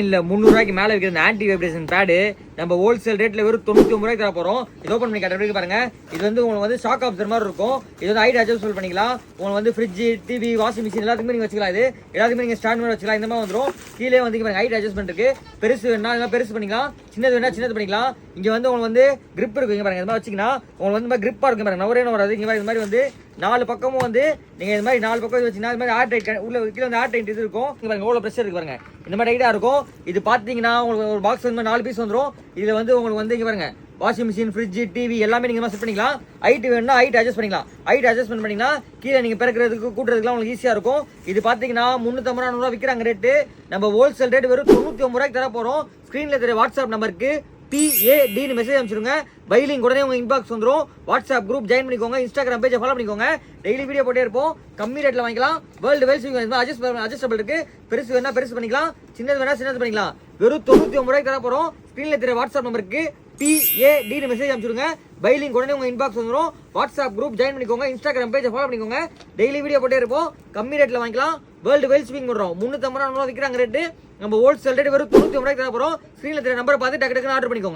இல்ல 300 ரூபாய்க்கு மேல விற்கிற இந்த ஆன்டி வைப்ரேஷன் பேடு நம்ம ஹோல்சேல் ரேட்ல வெறும் 99 ரூபாய்க்கு தர போறோம். இது ஓபன் பண்ணி காட்டுறதுக்கு பாருங்க. இது வந்து உங்களுக்கு வந்து ஷாக் அப்சர்வர் மாதிரி இருக்கும். இது வந்து ஹைட் அட்ஜஸ்ட் பண்ணிக்கலாம். உங்களுக்கு வந்து ஃப்ரிட்ஜ், டிவி, வாஷிங் மிஷின் எல்லாத்துக்குமே நீங்க வச்சுக்கலாம். இது எல்லாத்துக்குமே நீங்க ஸ்டாண்ட் மாதிரி வச்சுக்கலாம். இந்த மாதிரி வந்துரும். கீழே வந்து பாருங்க ஹைட் அட்ஜஸ்ட்மென்ட் இருக்கு. பெருசு வேணா பெருசு பண்ணிக்கலாம், சின்னது வேணா சின்னது பண்ணிக்கலாம். இங்க வந்து உங்களுக்கு வந்து grip இருக்கு. இங்க பாருங்க இந்த மாதிரி வச்சீங்கன்னா உங்களுக்கு வந்து இந்த grip-ஆ இருக்கு பாருங்க. நவரே வராது. இங்க பாருங்க இந்த மாதிரி வந்து நாலு பக்கமும் வந்து நீங்க இந்த மாதிரி நாலு பக்கம் வச்சீங்கன்னா இந்த மாதிரி ஏர் டைட் உள்ள கீழ வந்து ஏர் டைட் இது இருக்கும். இங்க பாருங்க எவ்வளவு பிரஷர் இருக்கு பாருங்க. இந்த மாதிரி டைட்டா இருக்கும். இது பாத்தீங்கன்னா உங்களுக்கு ஒரு பாக்ஸ் வந்து 4 பீஸ் வந்துரும். இதுல வந்து உங்களுக்கு வந்து இங்க பாருங்க வாஷிங் மிஷின், ஃப்ரிட்ஜ், டிவி எல்லாமே நீங்க செட் பண்ணிக்கலாம். ஹைட் வேணும்னா ஹைட் அட்ஜஸ்ட் பண்ணிக்கலாம். ஹைட் அட்ஜஸ்ட்மென்ட் பண்ணீங்கன்னா கீழே நீங்க பெருக்கிறதுக்கு கூட்டுறதுக்குலாம் உங்களுக்கு ஈஸியா இருக்கும். இது பாத்தீங்கன்னா 350 ரூபாய் விற்கிறாங்க ரேட்டு. நம்ம ஹோல்சேல் ரேட் வெறும் 99 ரூபாய்க்கு தர போறோம். ஸ்கிரீன்ல தெரிய வாட்ஸ்அப் நம்பருக்கு PAD மெசேஜ் அனுப்பிச்சிருங்க. பைலிங் உடனே உங்க இன்பாக்ஸ் வந்துரும். வாட்ஸ்அப் குரூப் ஜாயின் பண்ணிக்கோங்க. இன்ஸ்டாகிராம் பேஜை ஃபாலோ பண்ணிக்கோங்க. டெய்லி வீடியோ போட்டே இருப்போம். கம்மி ரேட்ல வாங்கிக்கலாம். வேர்ல்டு வைஸ் அட்ஜஸ்டபிள் இருக்கு. பெருசு வேணா பெருசு பண்ணிக்கலாம், சின்னது வேணா சின்னது பண்ணிக்கலாம். வெறும் 99 ரூபாய்க்கு தர போறோம். ஸ்கிரீன்ல தெரிய வாட்ஸ்அப் நம்பருக்கு PAD மெசேஜ் அனுப்பிச்சிருங்க. பைலிங் உடனே உங்க இன்பாக்ஸ் வந்துரும். வாட்ஸ்அப் குரூப் ஜாயின் பண்ணிக்கோங்க. இன்ஸ்டாகிராம் பேஜை ஃபாலோ பண்ணிக்கோங்க. டெய்லி வீடியோ போட்டே இருப்போம். கம்மி ரேட்ல வாங்கிக்கலாம். வேர்ல்டு வைஸ் ஷிப்பிங் பண்றோம். 350 ரூபாய் விற்கிறாங்க ரேட்டு. நம்ம ஹோல்சேல் ரேட் வெறும் 99 ரூபாய்க்கு தர போறோம். ஸ்கிரீன்ல தெரிய நம்பரை பார்த்து டக்கு டக்குன்னு ஆர்டர் பண்ணிக்கோங்க.